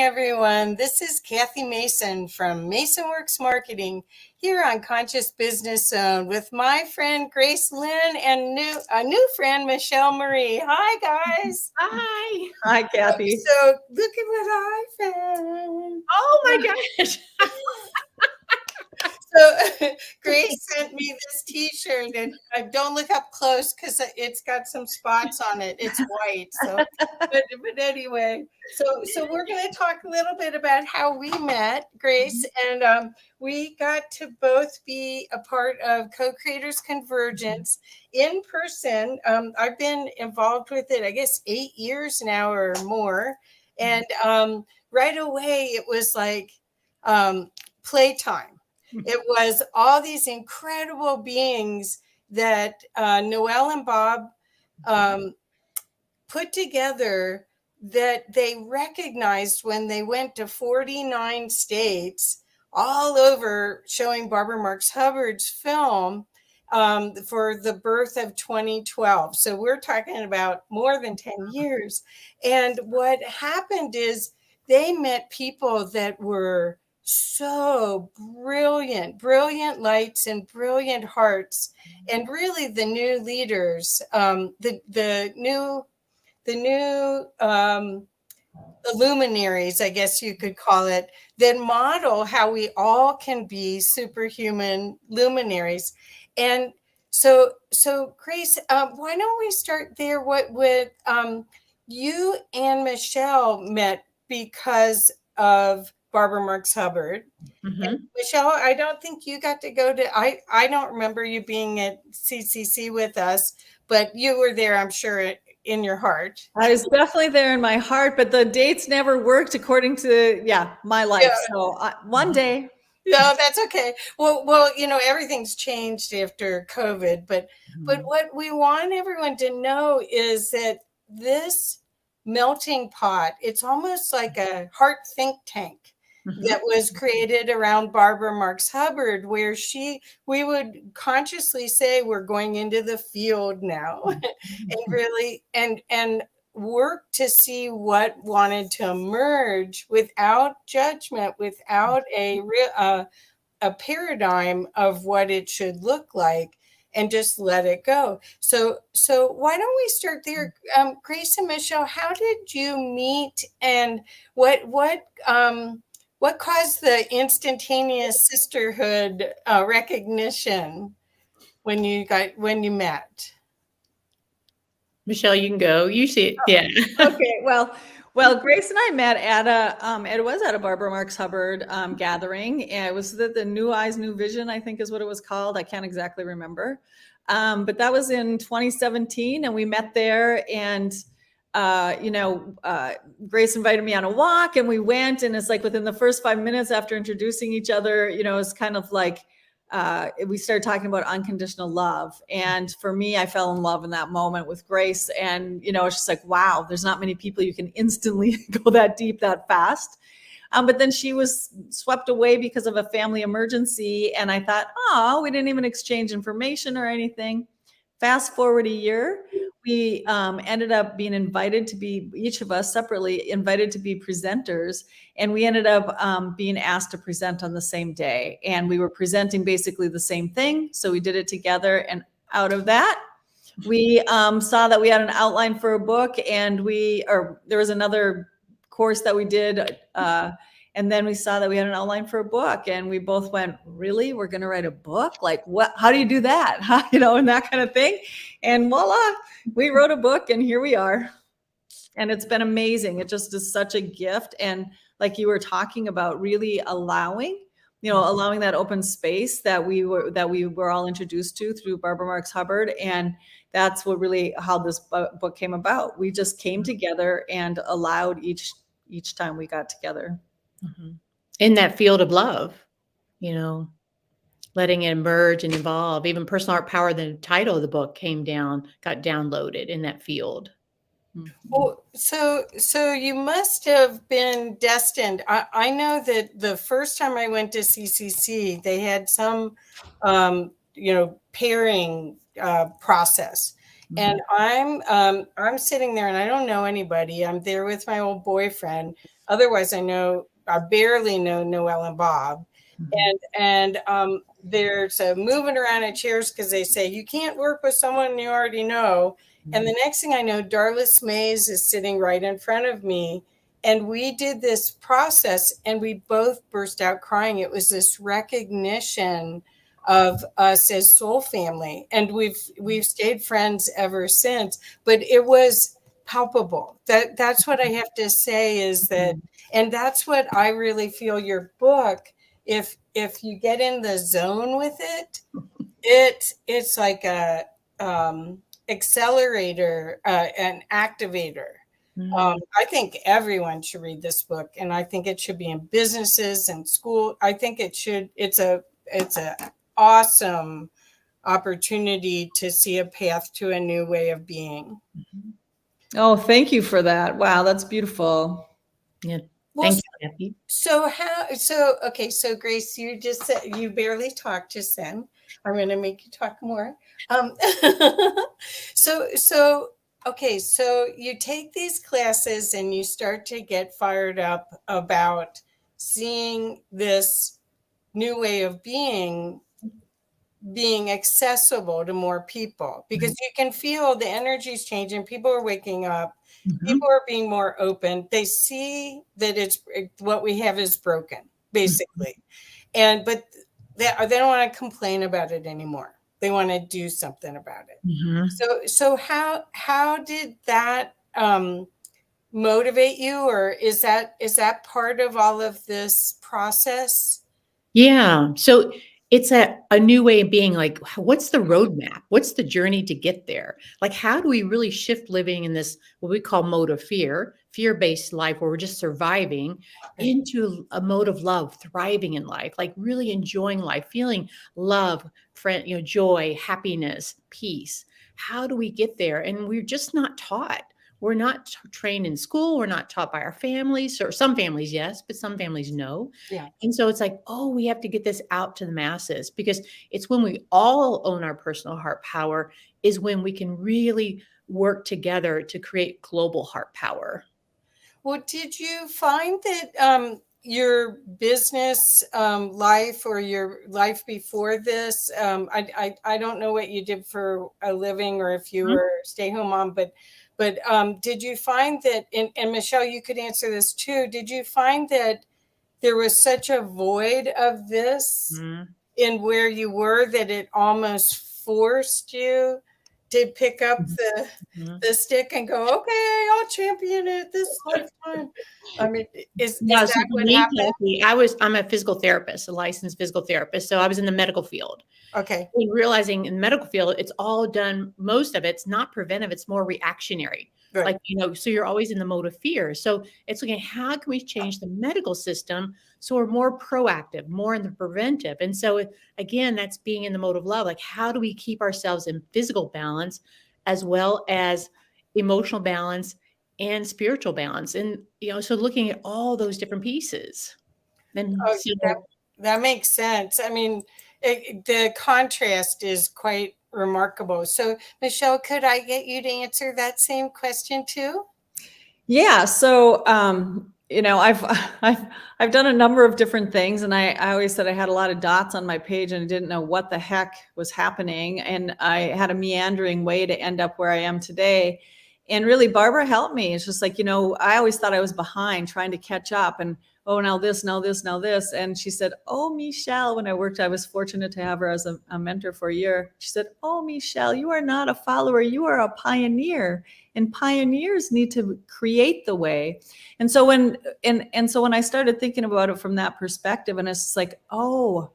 everyone. This is Kathy Mason from MasonWorks Marketing here on Conscious Business Zone with my friend Grace Lynn and a new friend, Michelle Marie. Hi, guys. Hi. Hi, Kathy. So look at what I found. Oh, my gosh. So Grace sent me this T-shirt, and don't look up close because it's got some spots on it. It's white. So, but anyway, so we're going to talk a little bit about how we met, Grace, and we got to both be a part of Co-Creators Convergence in person. I've been involved with it, I guess, 8 years now or more, and right away it was like playtime. It was all these incredible beings that Noelle and Bob put together that they recognized when they went to 49 states all over showing Barbara Marx Hubbard's film for the birth of 2012. So we're talking about more than 10 years. And what happened is they met people that were so brilliant lights and brilliant hearts, and really the new leaders, the new luminaries, I guess you could call it, that model how we all can be superhuman luminaries. And so Grace, why don't we start there? What you and Michelle met because of Barbara Marx Hubbard. Mm-hmm. And Michelle, I don't think you got to go to, I don't remember you being at CCC with us, but you were there, I'm sure, in your heart. I was definitely there in my heart, but the dates never worked according to, my life. Yeah. So one day. No, that's okay. Well, everything's changed after COVID, but what we want everyone to know is that this melting pot, it's almost like a heart think tank that was created around Barbara Marx Hubbard, where we would consciously say, we're going into the field now and really, and work to see what wanted to emerge without judgment, without a paradigm of what it should look like, and just let it go. So why don't we start there? Grace and Michelle, how did you meet, and what caused the instantaneous sisterhood recognition when you met? Michelle, you can go. You see it. Yeah. Okay. Well, Grace and I met at it was at a Barbara Marx Hubbard gathering. And it was the New Eyes, New Vision, I think is what it was called. I can't exactly remember. But that was in 2017, and we met there, and Grace invited me on a walk, and we went, and it's like within the first 5 minutes after introducing each other, it's kind of like we started talking about unconditional love. And for me, I fell in love in that moment with Grace. And, it's just like, wow, there's not many people you can instantly go that deep, that fast. But then she was swept away because of a family emergency. And I thought, we didn't even exchange information or anything. Fast forward a year, we ended up being invited to be, each of us separately, invited to be presenters. And we ended up being asked to present on the same day. And we were presenting basically the same thing. So we did it together. And out of that, we saw that we had an outline for a book. And there was another course that we did. And then we saw that we had an outline for a book, and we both went, really? We're going to write a book? Like what, how do you do that? And that kind of thing. And voila, we wrote a book, and here we are. And it's been amazing. It just is such a gift. And like you were talking about, really allowing that open space that we were all introduced to through Barbara Marx Hubbard. And that's what really, how this book came about. We just came together and allowed each time we got together. In that field of love, letting it emerge and evolve. Even Personal Art Power, the title of the book got downloaded in that field. Well, so you must have been destined. I know that the first time I went to CCC, they had some, pairing process. And I'm sitting there and I don't know anybody. I'm there with my old boyfriend. Otherwise, I barely know Noelle and Bob. And there's a moving around in chairs because they say you can't work with someone you already know. And the next thing I know, Darlis Mays is sitting right in front of me. And we did this process and we both burst out crying. It was this recognition of us as soul family. And we've stayed friends ever since, but it was palpable. That's what I have to say is that, and that's what I really feel your book, if you get in the zone with it, it's like a accelerator, an activator. I think everyone should read this book, and I think it should be in businesses and school. I think it's a awesome opportunity to see a path to a new way of being. Oh, thank you for that. Wow, that's beautiful. Yeah. Well, Thank you, Kathy. So Grace, you just said you barely talked just then. I'm going to make you talk more. So you take these classes and you start to get fired up about seeing this new way of being accessible to more people, because you can feel the energy's changing. People are waking up. People are being more open. They see that what we have is broken, basically. But they don't want to complain about it anymore. They want to do something about it. So how did that motivate you, or is that part of all of this process? Yeah. So it's a new way of being. Like, what's the roadmap? What's the journey to get there? Like, how do we really shift living in this, what we call mode of fear-based life, where we're just surviving, into a mode of love, thriving in life, like really enjoying life, feeling love, joy, happiness, peace. How do we get there? And we're just not taught. We're not trained in school. We're not taught by our families, or some families, yes, but some families, no. Yeah. And so it's like, oh, we have to get this out to the masses, because it's when we all own our personal heart power is when we can really work together to create global heart power. Well, did you find that your business life, or your life before this, I don't know what you did for a living, or if you were a stay-home mom, but did you find that, and Michelle, you could answer this too, did you find that there was such a void of this in where you were that it almost forced you to pick up the stick and go, okay, I'll champion it this lifetime? I mean, is that what happened? I'm a physical therapist, a licensed physical therapist. So I was in the medical field. Okay. And realizing in the medical field, it's all done, most of it's not preventive, it's more reactionary. Right. Like, so you're always in the mode of fear. So it's looking at how can we change the medical system so we're more proactive, more in the preventive. And so again, that's being in the mode of love. Like, how do we keep ourselves in physical balance as well as emotional balance and spiritual balance? And, so looking at all those different pieces. Then that makes sense. I mean, the contrast is quite remarkable. So, Michelle, could I get you to answer that same question too? Yeah. So, I've done a number of different things, and I always said I had a lot of dots on my page and I didn't know what the heck was happening. And I had a meandering way to end up where I am today. And really, Barbara helped me. It's just like, I always thought I was behind, trying to catch up, and oh, now this, now this, now this. And she said, oh, Michelle, when I was fortunate to have her as a mentor for a year. She said, oh, Michelle, you are not a follower, you are a pioneer, and pioneers need to create the way. And so when I started thinking about it from that perspective, and it's like, oh,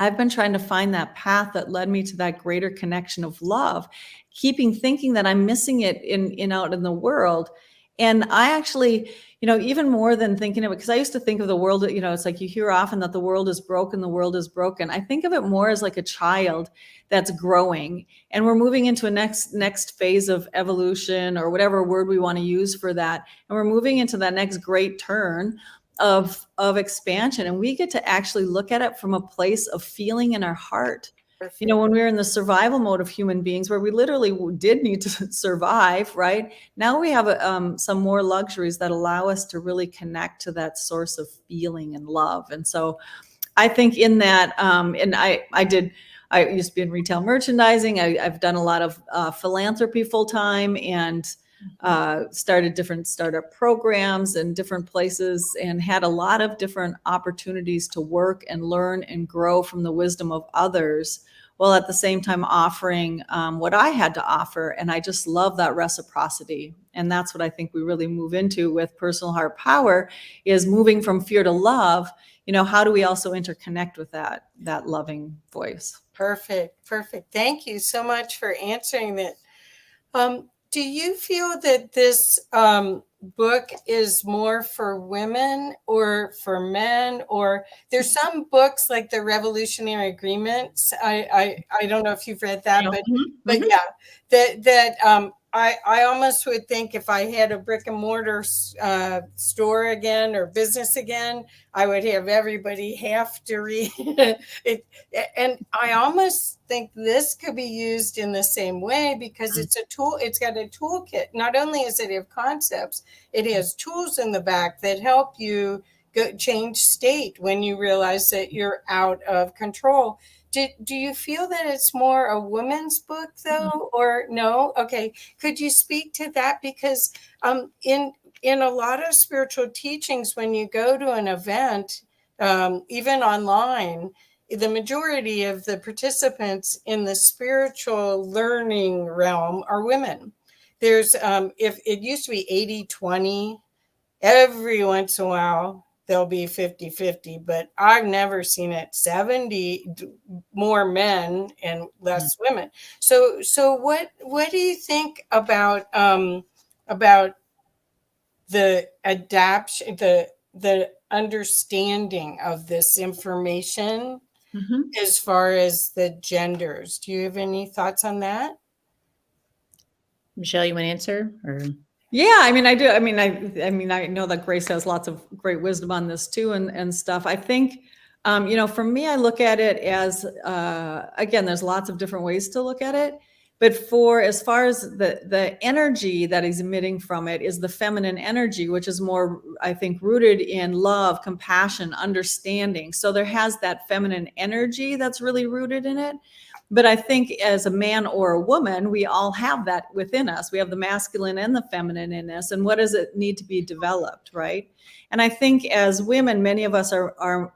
I've been trying to find that path that led me to that greater connection of love, thinking that I'm missing it in out in the world. And I actually, even more than thinking of it, because I used to think of the world, it's like you hear often that the world is broken, the world is broken. I think of it more as like a child that's growing, and we're moving into a next phase of evolution, or whatever word we want to use for that. And we're moving into that next great turn of expansion. And we get to actually look at it from a place of feeling in our heart, You know, when we were in the survival mode of human beings, where we literally did need to survive, right? Now we have some more luxuries that allow us to really connect to that source of feeling and love. And so I think in that, and I used to be in retail merchandising. I've done a lot of philanthropy full time, and started different startup programs in different places, and had a lot of different opportunities to work and learn and grow from the wisdom of others, while at the same time offering what I had to offer. And I just love that reciprocity. And that's what I think we really move into with Personal Heart Power, is moving from fear to love. You know, how do we also interconnect with that loving voice? Perfect. Thank you so much for answering that. Do you feel that this book is more for women or for men? Or there's some books like the Revolutionary Agreements. I don't know if you've read that, but yeah, I almost would think if I had a brick and mortar store again, or business again, I would have everybody have to read it. And I almost think this could be used in the same way, because it's a tool. It's got a toolkit. Not only does it have concepts, it has tools in the back that help you change state when you realize that you're out of control. Do you feel that it's more a woman's book though, or no? Okay. Could you speak to that? Because in a lot of spiritual teachings, when you go to an event, even online, the majority of the participants in the spiritual learning realm are women. There's, if it used to be 80-20, every once in a while, there'll be 50-50, but I've never seen it 70 more men and less women. So what do you think about the adaptation, the understanding of this information as far as the genders? Do you have any thoughts on that? Michelle, you want to answer? Or Yeah, I mean, I do. I mean, I know that Grace has lots of great wisdom on this too, and stuff. I think, you know, for me, I look at it as, again, there's lots of different ways to look at it. But for as far as the energy that is emitting from it is the feminine energy, which is more, I think, rooted in love, compassion, understanding. So there has that feminine energy that's really rooted in it. But I think as a man or a woman, we all have that within us. We have the masculine and the feminine in us. And what does it need to be developed, right? And I think as women, many of us are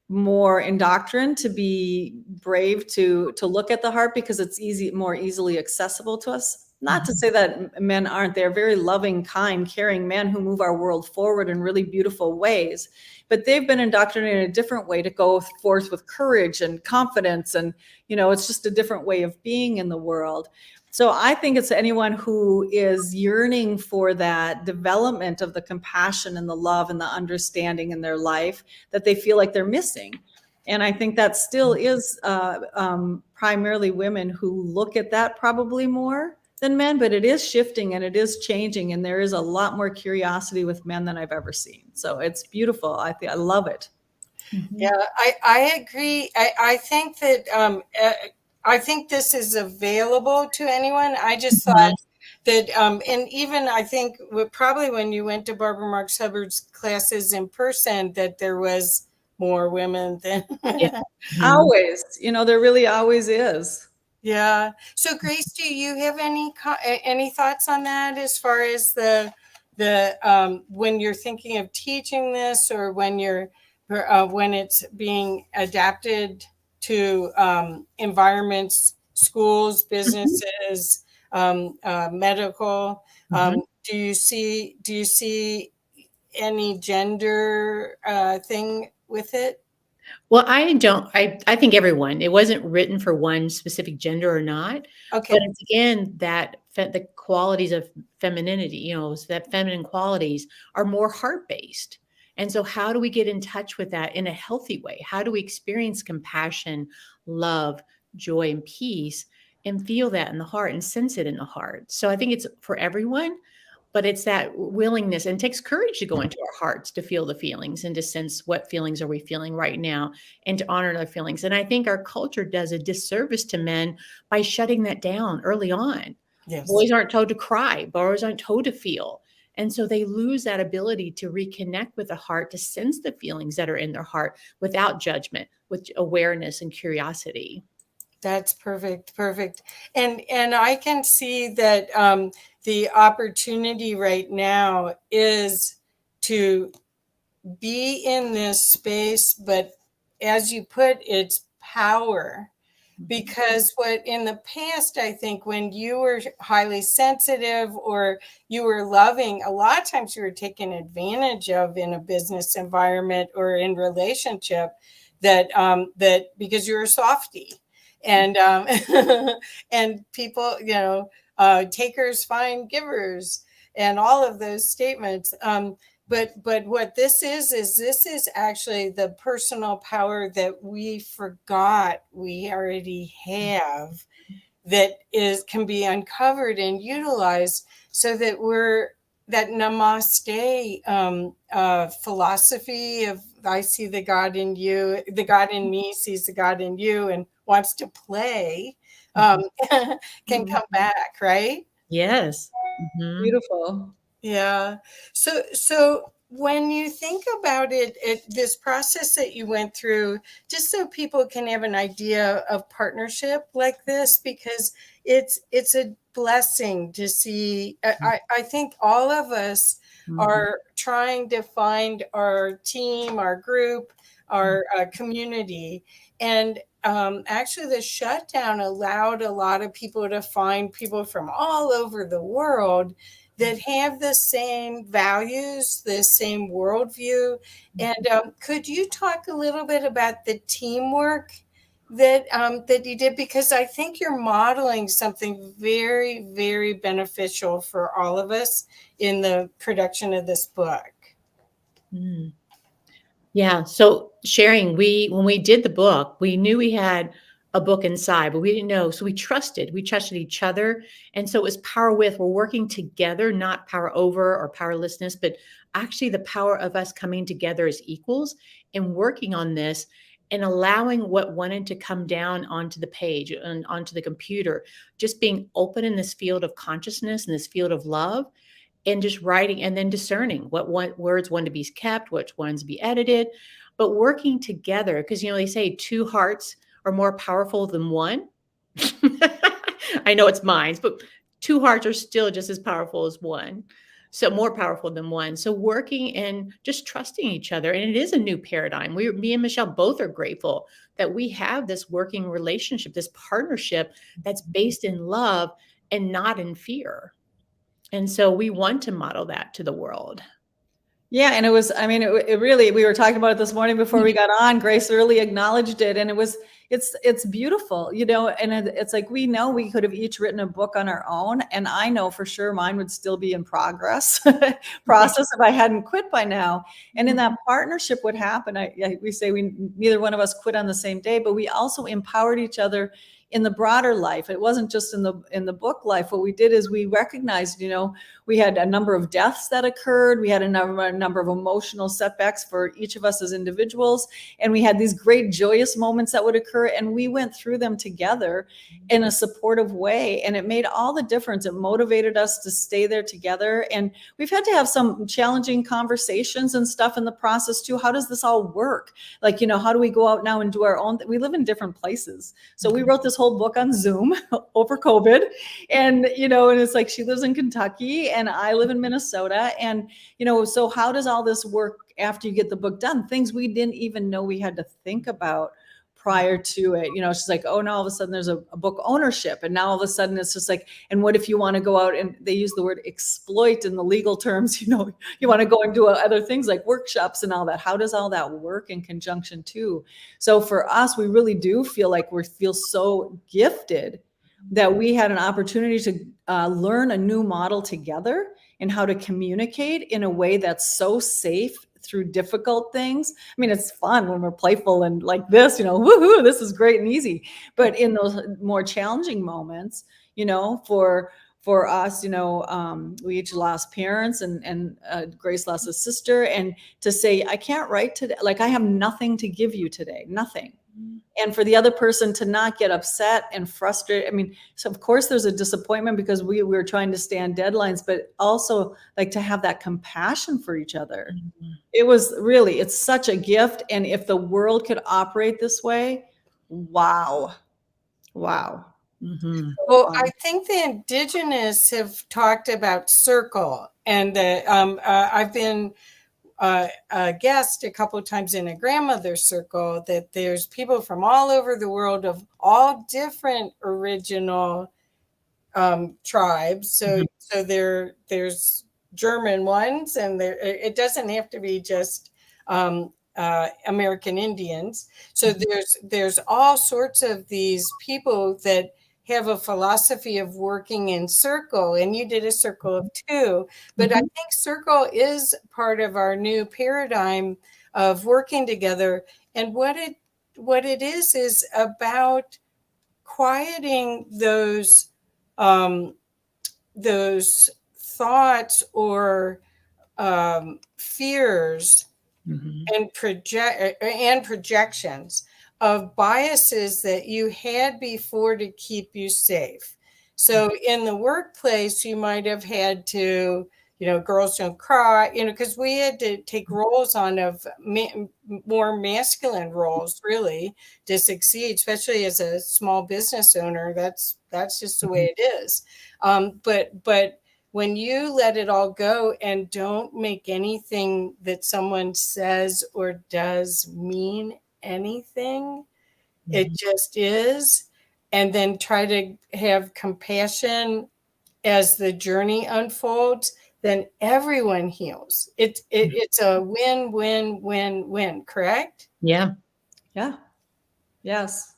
more indoctrined to be brave to look at the heart, because it's more easily accessible to us. Not to say that men aren't. They're very loving, kind, caring men who move our world forward in really beautiful ways. But they've been indoctrinated in a different way to go forth with courage and confidence. And, you know, it's just a different way of being in the world. So I think it's anyone who is yearning for that development of the compassion and the love and the understanding in their life that they feel like they're missing. And I think that still is primarily women who look at that probably more than men, but it is shifting and it is changing. And there is a lot more curiosity with men than I've ever seen. So it's beautiful. I love it. Yeah, I agree. I think that, I think this is available to anyone. I just thought that, and even I think probably when you went to Barbara Marx Hubbard's classes in person, that there was more women than Always, you know, there really always is. Yeah. So Grace, do you have any thoughts on that as far as the when you're thinking of teaching this, or when when it's being adapted to environments, schools, businesses, medical? Do you see any gender thing with it? Well, I don't. I think everyone. It wasn't written for one specific gender or not. Okay. But it's again that the qualities of femininity, you know, so that feminine qualities are more heart based. And so, how do we get in touch with that in a healthy way? How do we experience compassion, love, joy, and peace, and feel that in the heart and sense it in the heart? So, I think it's for everyone. But it's that willingness, and it takes courage to go into our hearts to feel the feelings and to sense what feelings are we feeling right now and to honor their feelings. And I think our culture does a disservice to men by shutting that down early on. Yes. Boys aren't told to cry, boys aren't told to feel. And so they lose that ability to reconnect with the heart, to sense the feelings that are in their heart without judgment, with awareness and curiosity. That's perfect. Perfect. And I can see that the opportunity right now is to be in this space, but as you put, it's power. Because what in the past, I think when you were highly sensitive or you were loving, a lot of times you were taken advantage of in a business environment or in relationship, that because you're a softie, and and people, takers find givers, and all of those statements. But what this is actually the personal power that we forgot we already have, that can be uncovered and utilized, so that that namaste philosophy of I see the God in you, the God in me sees the God in you and wants to play, can come back, right? Yes. Mhm. Beautiful. Yeah. So when you think about this process that you went through, just so people can have an idea of partnership like this, because it's a blessing to see. I think all of us are trying to find our team, our group, our community. And actually, the shutdown allowed a lot of people to find people from all over the world that have the same values, the same worldview. And could you talk a little bit about the teamwork that you did? Because I think you're modeling something very, very beneficial for all of us in the production of this book. Mm. Yeah. So sharing, when we did the book, we knew we had a book inside, but we didn't know. So we trusted each other. And so it was power with, we're working together, not power over or powerlessness, but actually the power of us coming together as equals and working on this and allowing what wanted to come down onto the page and onto the computer, just being open in this field of consciousness and this field of love, and just writing and then discerning what words want to be kept, which ones to be edited, but working together. Because, they say two hearts are more powerful than one. I know it's mine, but two hearts are still just as powerful as one. So more powerful than one. So working and just trusting each other. And it is a new paradigm. Me and Michelle both are grateful that we have this working relationship, this partnership that's based in love and not in fear. And so we want to model that to the world. Yeah. And it really, we were talking about it this morning before we got on. Grace really acknowledged it. And it's beautiful, and it's like, we know we could have each written a book on our own. And I know for sure mine would still be in process if I hadn't quit by now. And in that partnership, what happened, we say neither one of us quit on the same day, but we also empowered each other in the broader life. It wasn't just in the book life. What we did is we recognized, we had a number of deaths that occurred. We had a number of emotional setbacks for each of us as individuals. And we had these great joyous moments that would occur. And we went through them together in a supportive way. And it made all the difference. It motivated us to stay there together. And we've had to have some challenging conversations and stuff in the process too. How does this all work? Like, how do we go out now and do our own? We live in different places. So we wrote this whole book on Zoom over COVID. And, and it's like, she lives in Kentucky and I live in Minnesota. And, so how does all this work after you get the book done? Things we didn't even know we had to think about prior to it. She's like, oh, now all of a sudden there's a book ownership. And now all of a sudden it's just like, and what if you want to go out, and they use the word exploit in the legal terms, you want to go and do other things like workshops and all that. How does all that work in conjunction too? So for us, we really do feel like we feel so gifted that we had an opportunity to learn a new model together and how to communicate in a way that's so safe through difficult things. I mean, it's fun when we're playful and like this, woohoo, this is great and easy. But in those more challenging moments, for for us, we each lost parents, and Grace lost a sister, and to say, I can't write today, like I have nothing to give you today, nothing. And for the other person to not get upset and frustrated. I mean, so of course there's a disappointment because we were trying to stay on deadlines, but also like to have that compassion for each other. It was really, it's such a gift. And if the world could operate this way, wow. Well, I think the indigenous have talked about circle, and I've been a guest a couple of times in a grandmother's circle, that there's people from all over the world of all different original tribes. So there's German ones, and it doesn't have to be just American Indians. So there's all sorts of these people that have a philosophy of working in circle, and you did a circle of two, but I think circle is part of our new paradigm of working together. And what it is about quieting those thoughts or fears and projections of biases that you had before to keep you safe. So in the workplace, you might have had to, girls don't cry, because we had to take roles on of more masculine roles, really, to succeed, especially as a small business owner. That's just the way it is. But when you let it all go and don't make anything that someone says or does mean anything, it just is, and then try to have compassion as the journey unfolds, then everyone heals. It's a win-win-win-win, correct? Yeah. Yes.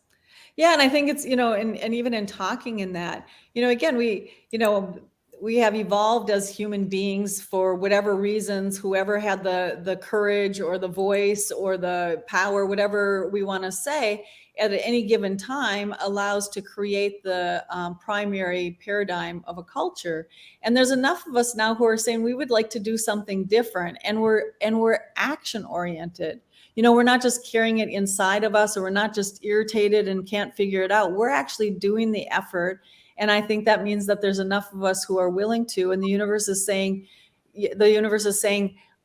Yeah. And I think it's, and even in talking in that, again, we have evolved as human beings for whatever reasons. Whoever had the courage or the voice or the power, whatever we want to say, at any given time allows to create the primary paradigm of a culture. And there's enough of us now who are saying we would like to do something different, and we're action oriented. We're not just carrying it inside of us, or we're not just irritated and can't figure it out. We're actually doing the effort. And I think that means that there's enough of us who are willing to, and the universe is saying,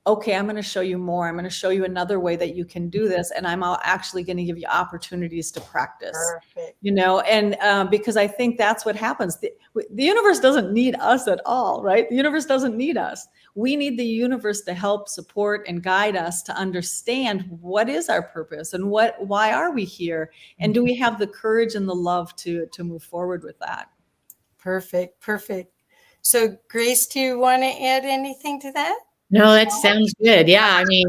okay, I'm going to show you more. I'm going to show you another way that you can do this. And I'm actually going to give you opportunities to practice. Perfect. And because I think that's what happens. The universe doesn't need us at all, right? The universe doesn't need us. We need the universe to help support and guide us to understand what is our purpose and why are we here? And do we have the courage and the love to move forward with that? Perfect. So Grace, do you want to add anything to that? No, that sounds good. Yeah. I mean,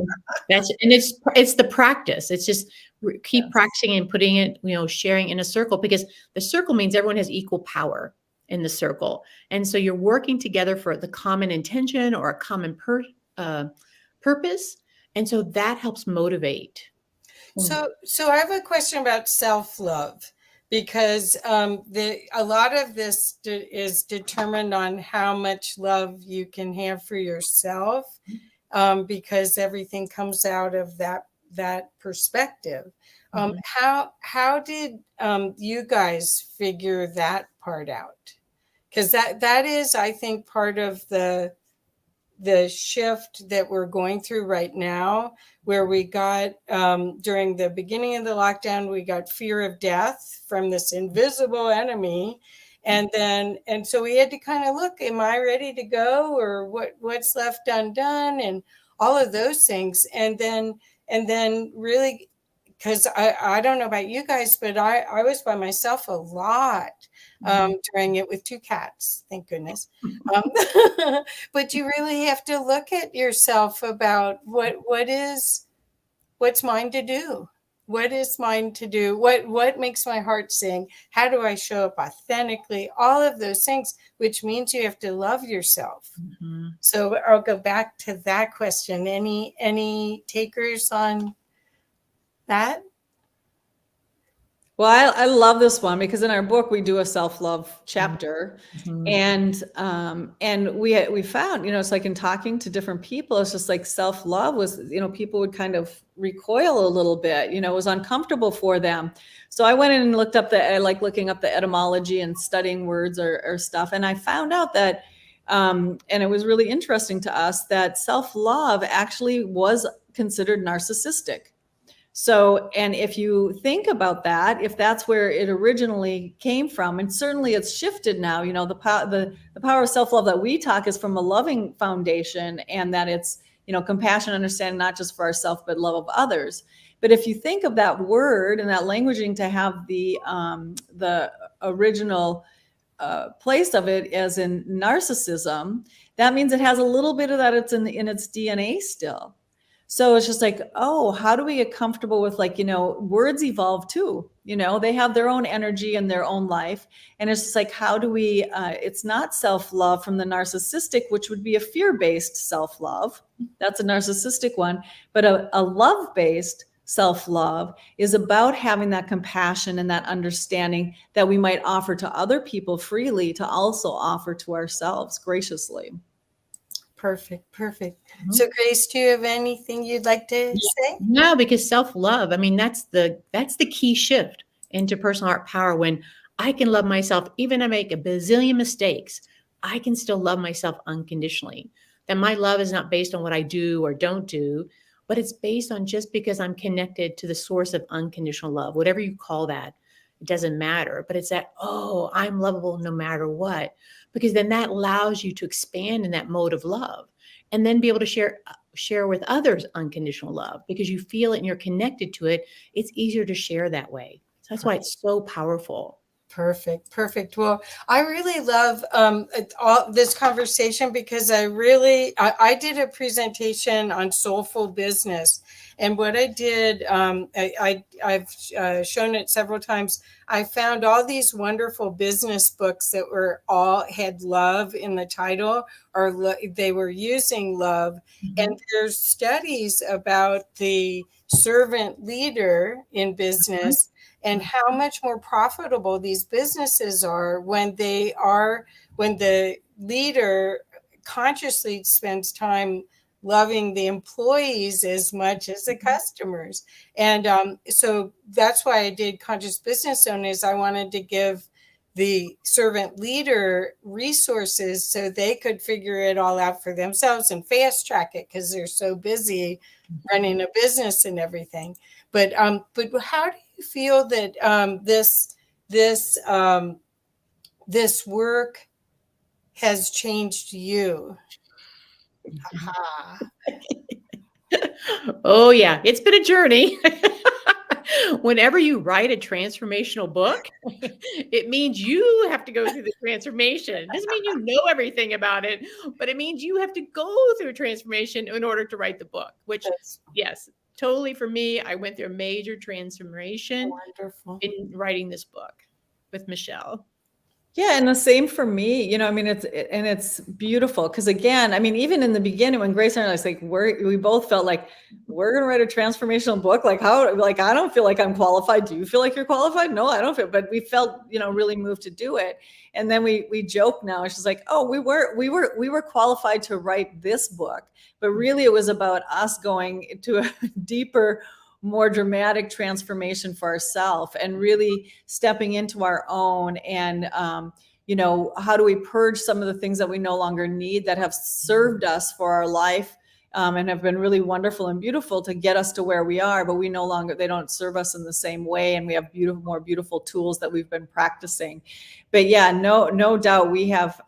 it's the practice. It's just keep practicing and putting it, sharing in a circle, because the circle means everyone has equal power in the circle. And so you're working together for the common intention or a common purpose. And so that helps motivate. So I have a question about self-love, because a lot of this is determined on how much love you can have for yourself, because everything comes out of that perspective. How did you guys figure that part out? Because that is, I think, part of the shift that we're going through right now, where we got during the beginning of the lockdown, we got fear of death from this invisible enemy. And so we had to kind of look, am I ready to go, or what's left undone, and all of those things. And then really, because I don't know about you guys, but I was by myself a lot during it with 2 cats, thank goodness. But you really have to look at yourself about what's mine to do. What is mine to do? What makes my heart sing? How do I show up authentically? All of those things, which means you have to love yourself. So I'll go back to that question. Any takers on that? Well, I love this one because in our book we do a self-love chapter, and we found, it's like in talking to different people, it's just like self-love was, people would kind of recoil a little bit, it was uncomfortable for them. So I went in and looked up I like looking up the etymology and studying words or stuff, and I found out that and it was really interesting to us that self-love actually was considered narcissistic. So, and if you think about that, if that's where it originally came from, and certainly it's shifted now, the power of self-love that we talk is from a loving foundation, and that it's, compassion, understanding, not just for ourselves, but love of others. But if you think of that word and that languaging to have the original place of it as in narcissism, that means it has a little bit of that. It's in its DNA still. So it's just like, oh, how do we get comfortable with, like, words evolve too, they have their own energy and their own life. And it's just like, how do we, it's not self-love from the narcissistic, which would be a fear-based self-love. That's a narcissistic one. But a love-based self-love is about having that compassion and that understanding that we might offer to other people freely, to also offer to ourselves graciously. Perfect. So Grace, do you have anything you'd like to say? No, because self-love, I mean, that's the key shift into personal heart power. When I can love myself, even if I make a bazillion mistakes, I can still love myself unconditionally. That my love is not based on what I do or don't do, but it's based on just because I'm connected to the source of unconditional love, whatever you call that. It doesn't matter, but it's that, oh, I'm lovable no matter what, because then that allows you to expand in that mode of love and then be able to share with others unconditional love, because you feel it and you're connected to it. It's easier to share that way. So that's why it's so powerful. Perfect. Well, I really love all this conversation, because I did a presentation on Soulful Business, and what I did, I've shown it several times. I found all these wonderful business books that had love in the title, or they were using love, and there's studies about the servant leader in business. And how much more profitable these businesses are when the leader consciously spends time loving the employees as much as the customers. And so that's why I did Conscious Business Owners. I wanted to give the servant leader resources so they could figure it all out for themselves and fast track it, because they're so busy running a business and everything. But how do you feel that this work has changed you? Oh yeah, it's been a journey. Whenever you write a transformational book, it means you have to go through the transformation. It doesn't mean you know everything about it, but it means you have to go through a transformation in order to write the book, which, yes, totally for me, I went through a major transformation in writing this book with Michelle. Yeah. And the same for me, I mean, it's beautiful. Cause again, I mean, even in the beginning when Grace and I was like, we both felt like we're going to write a transformational book. Like I don't feel like I'm qualified. Do you feel like you're qualified? No, I don't feel, but we felt, really moved to do it. And then we joke now. It's just like, oh, we were qualified to write this book, but really it was about us going to a deeper, more dramatic transformation for ourselves, and really stepping into our own. And, how do we purge some of the things that we no longer need, that have served us for our life, and have been really wonderful and beautiful to get us to where we are, but they don't serve us in the same way. And we have more beautiful tools that we've been practicing. But yeah, no doubt we have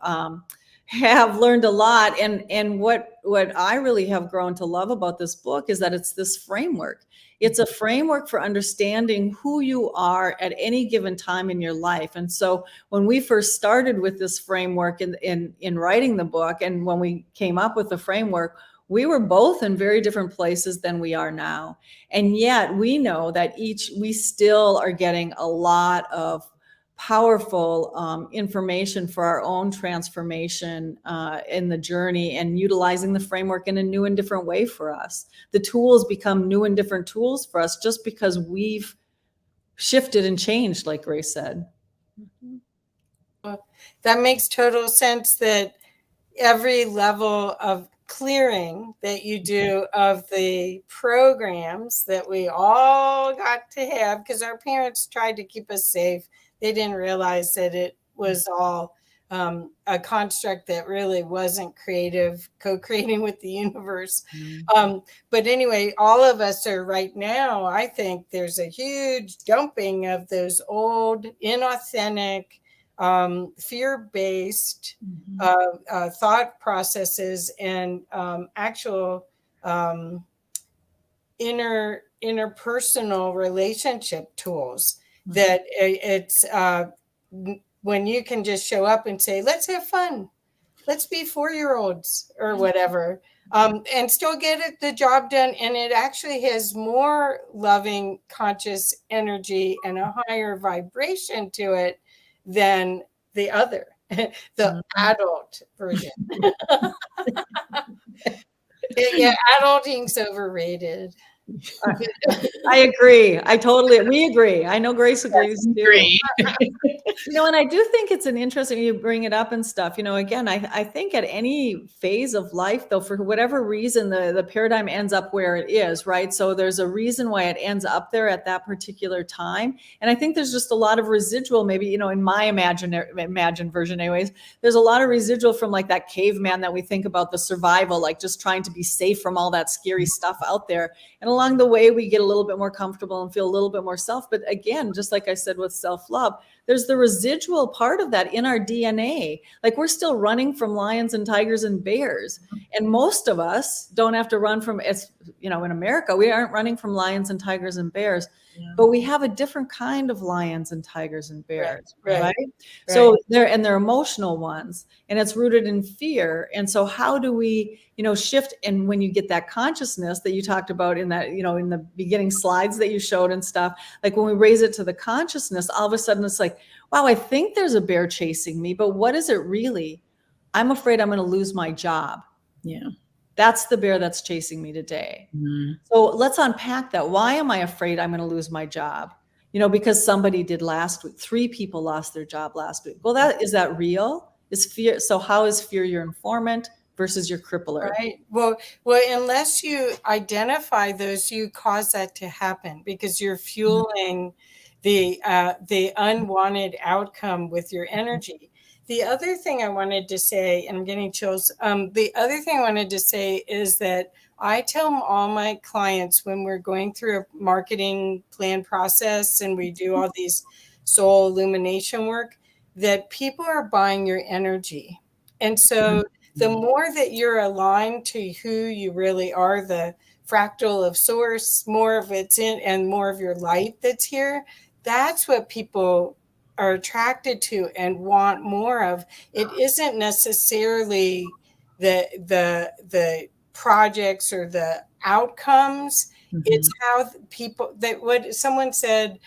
learned a lot. And what I really have grown to love about this book is that it's this framework. It's a framework for understanding who you are at any given time in your life. And so when we first started with this framework in writing the book, and when we came up with the framework, we were both in very different places than we are now. And yet we know that we still are getting a lot of powerful information for our own transformation in the journey, and utilizing the framework in a new and different way for us. The tools become new and different tools for us just because we've shifted and changed, like Grace said. That makes total sense, that every level of clearing that you do of the programs that we all got to have, because our parents tried to keep us safe. They didn't realize that it was all a construct that really wasn't creative, co-creating with the universe. But anyway, all of us are right now, I think there's a huge dumping of those old, inauthentic, fear-based thought processes and actual interpersonal relationship tools that it's when you can just show up and say, let's have fun, let's be 4-year-olds or whatever, and still get the job done. And it actually has more loving, conscious energy and a higher vibration to it than the other, the adult version. Yeah, adulting's overrated. I agree. We agree. I know Grace agrees too. And I do think it's an interesting, you bring it up and stuff, again, I think at any phase of life, though, for whatever reason, the paradigm ends up where it is, right? So there's a reason why it ends up there at that particular time. And I think there's just a lot of residual, maybe, in my imagined version anyways, there's a lot of residual from like that caveman that we think about, the survival, like just trying to be safe from all that scary stuff out there. And along the way, we get a little bit more comfortable and feel a little bit more self. But again, just like I said with self-love, there's the residual part of that in our DNA. Like we're still running from lions and tigers and bears. And most of us don't have to run from, in America, we aren't running from lions and tigers and bears, but we have a different kind of lions and tigers and bears, right? So they're emotional ones, and it's rooted in fear. And so how do we, shift? And when you get that consciousness that you talked about in that, in the beginning slides that you showed and stuff, like when we raise it to the consciousness, all of a sudden it's like, wow, I think there's a bear chasing me, but what is it really? I'm afraid I'm going to lose my job. Yeah. That's the bear that's chasing me today. So let's unpack that. Why am I afraid I'm going to lose my job? Because somebody did last week. 3 people lost their job last week. Well, is that real? Is fear? So how is fear your informant versus your crippler? Right. Well, unless you identify those, you cause that to happen because you're fueling the unwanted outcome with your energy. The other thing I wanted to say, and I'm getting chills. The other thing I wanted to say is that I tell all my clients when we're going through a marketing plan process and we do all these soul illumination work, that people are buying your energy. And so the more that you're aligned to who you really are, the fractal of source, more of it's in and more of your light that's here, that's what people are attracted to and want more of. It isn't necessarily the projects or the outcomes. It's how people, that what someone said,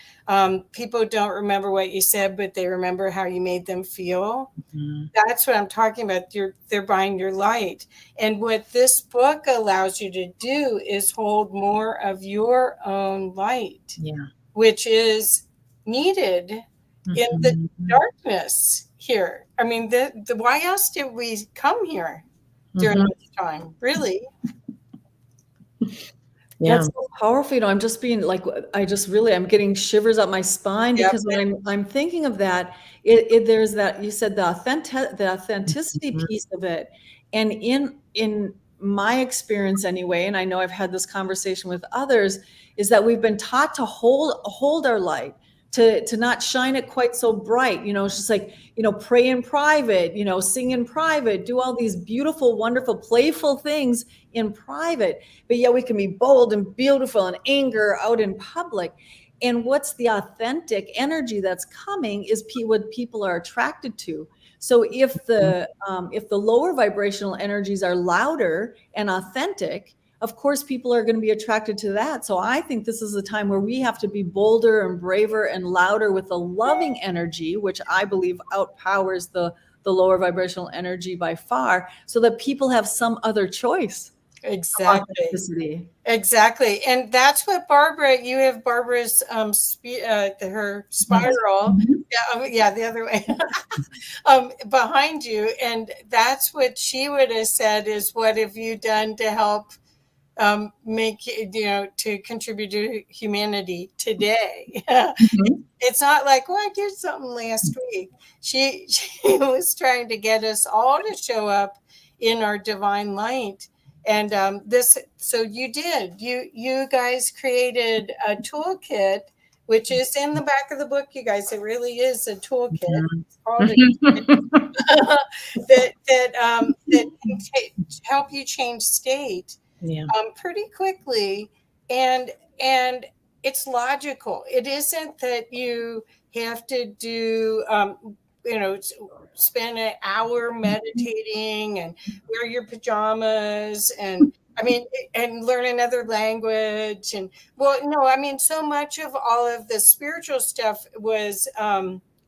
people don't remember what you said, but they remember how you made them feel. That's what I'm talking about. They're buying your light. And what this book allows you to do is hold more of your own light, which is needed in the darkness here. I mean, why else did we come here during this time? Really? That's so powerful. I'm just being like, I'm getting shivers up my spine because when I'm thinking of that, there's that, you said the authenticity piece of it. And in my experience anyway, and I know I've had this conversation with others, is that we've been taught to hold our light, to not shine it quite so bright. It's just like, pray in private, sing in private, do all these beautiful, wonderful, playful things in private, but yet we can be bold and beautiful and anger out in public. And what's the authentic energy that's coming is what people are attracted to. So if the lower vibrational energies are louder and authentic, of course, people are going to be attracted to that. So I think this is a time where we have to be bolder and braver and louder with a loving energy, which I believe outpowers the lower vibrational energy by far, so that people have some other choice. Exactly. Authenticity. Exactly. And that's what Barbara, you have Barbara's her spiral. Mhm. Yeah, the other way. Behind you. And that's what she would have said is, what have you done to help make, to contribute to humanity today? Mhm. It's not like, well, I did something last week. She was trying to get us all to show up in our divine light. And so you guys created a toolkit, which is in the back of the book, you guys. It really is a toolkit. It's called that can help you change state Yeah. pretty quickly, and it's logical. It isn't that you have to do spend an hour meditating and wear your pajamas and and learn another language. And well, no, so much of all of the spiritual stuff was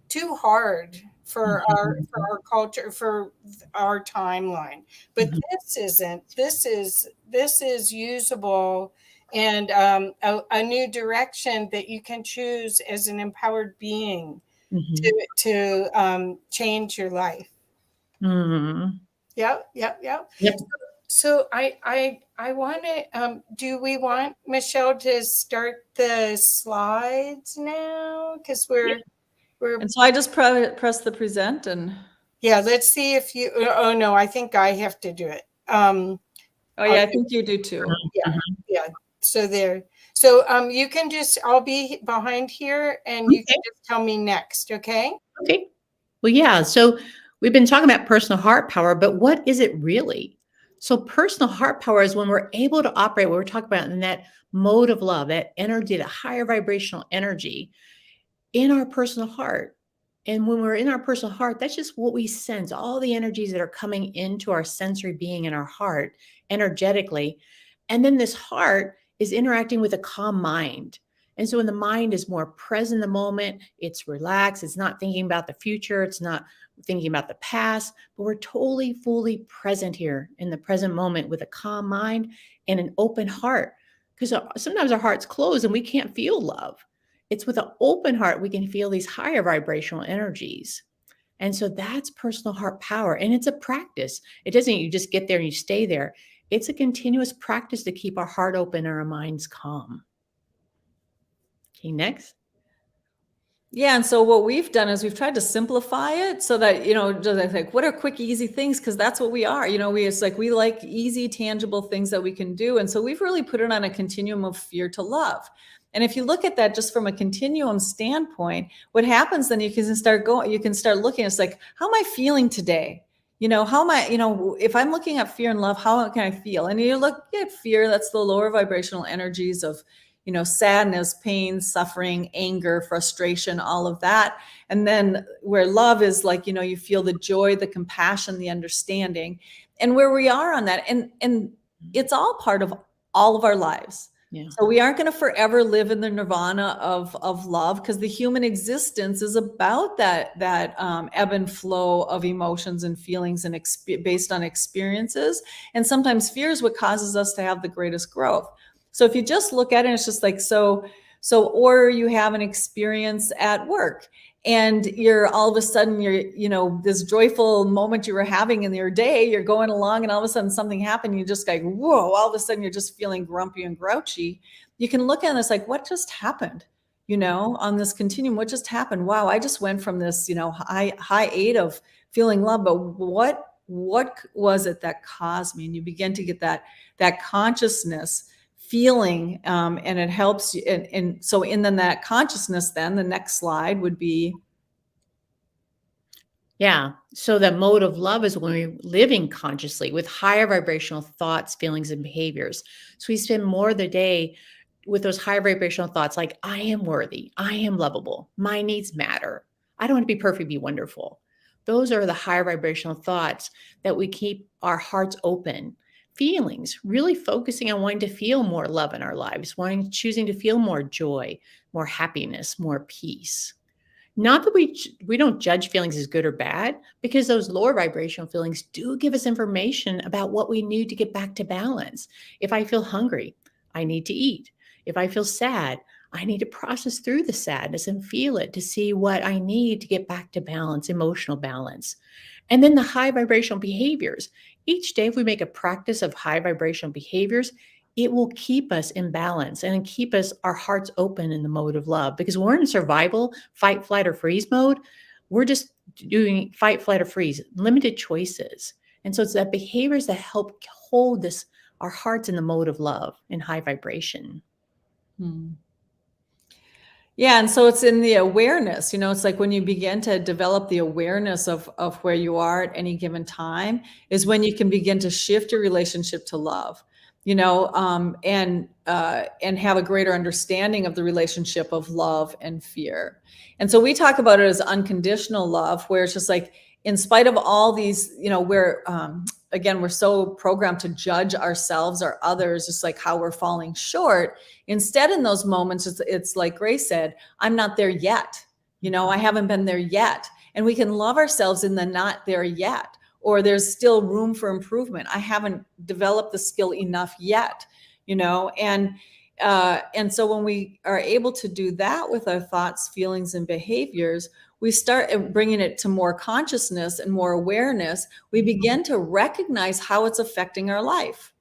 too hard for our culture, for our timeline. But Mhm. this isn't. This is usable, and a new direction that you can choose as an empowered being Mhm. to change your life. Mhm. Yep, yep, yep. Yep. So I want to. Do we want Michelle to start the slides now? Because we're And so I just press the present and. yeah. Let's see if you. Oh no, I think I have to do it. Oh yeah, I think you do too. Yeah, Mhm. yeah. So there. So you can just. I'll be behind here, and you can Okay. just tell me next. Okay. Okay. Well, yeah. So we've been talking about personal heart power, but what is it really? So personal heart power is when we're able to operate, what we're talking about in that mode of love, that energy, that higher vibrational energy in our personal heart. And when we're in our personal heart, that's just what we sense, all the energies that are coming into our sensory being in our heart energetically. And then this heart is interacting with a calm mind. And so when the mind is more present in the moment, it's relaxed, it's not thinking about the future, it's not thinking about the past, but we're totally, fully present here in the present moment with a calm mind and an open heart. Because sometimes our heart's closed and we can't feel love. It's with an open heart we can feel these higher vibrational energies. And so that's personal heart power. And it's a practice. It doesn't, you just get there and you stay there. It's a continuous practice to keep our heart open and our minds calm. Okay, next. Yeah, and so what we've done is we've tried to simplify it so that, just like what are quick, easy things? Because that's what we are. We like easy, tangible things that we can do. And so we've really put it on a continuum of fear to love. And if you look at that just from a continuum standpoint, what happens then you can start looking, it's like, how am I feeling today? How am I, if I'm looking at fear and love, how can I feel? And you look at fear, that's the lower vibrational energies of sadness, pain, suffering, anger, frustration, all of that. And then where love is like, you feel the joy, the compassion, the understanding, and where we are on that. And it's all part of all of our lives. Yeah. So we aren't going to forever live in the nirvana of love, because the human existence is about that ebb and flow of emotions and feelings and based on experiences. And sometimes fear is what causes us to have the greatest growth. So if you just look at it, it's just like, or you have an experience at work and you're all of a sudden this joyful moment you were having in your day, you're going along and all of a sudden something happened. You just like, whoa, all of a sudden you're just feeling grumpy and grouchy. You can look at this like, what just happened? On this continuum, what just happened? Wow, I just went from this, high 8 of feeling love, but what was it that caused me? And you begin to get that consciousness feeling, and it helps you. And so then that consciousness, then the next slide would be. Yeah. So that mode of love is when we're living consciously with higher vibrational thoughts, feelings, and behaviors. So we spend more of the day with those higher vibrational thoughts like, I am worthy, I am lovable, my needs matter, I don't want to be perfect, be wonderful. Those are the higher vibrational thoughts that we keep our hearts open. Feelings, really focusing on wanting to feel more love in our lives, choosing to feel more joy, more happiness, more peace. Not that we don't judge feelings as good or bad, because those lower vibrational feelings do give us information about what we need to get back to balance. If I feel hungry, I need to eat. If I feel sad, I need to process through the sadness and feel it to see what I need to get back to balance, emotional balance. And then the high vibrational behaviors. Each day, if we make a practice of high vibrational behaviors, it will keep us in balance and keep us our hearts open in the mode of love. Because when we're in survival, fight, flight, or freeze mode, we're just doing fight, flight, or freeze, limited choices. And so it's that behaviors that help hold this our hearts in the mode of love and high vibration. Yeah. And so it's in the awareness, it's like when you begin to develop the awareness of where you are at any given time is when you can begin to shift your relationship to love, and have a greater understanding of the relationship of love and fear. And so we talk about it as unconditional love, where it's just like, in spite of all these, again, we're so programmed to judge ourselves or others, just like how we're falling short. Instead, in those moments, it's like Grace said, I'm not there yet. I haven't been there yet. And we can love ourselves in the not there yet, or there's still room for improvement. I haven't developed the skill enough yet, and so when we are able to do that with our thoughts, feelings, and behaviors, we start bringing it to more consciousness and more awareness. We begin to recognize how it's affecting our life,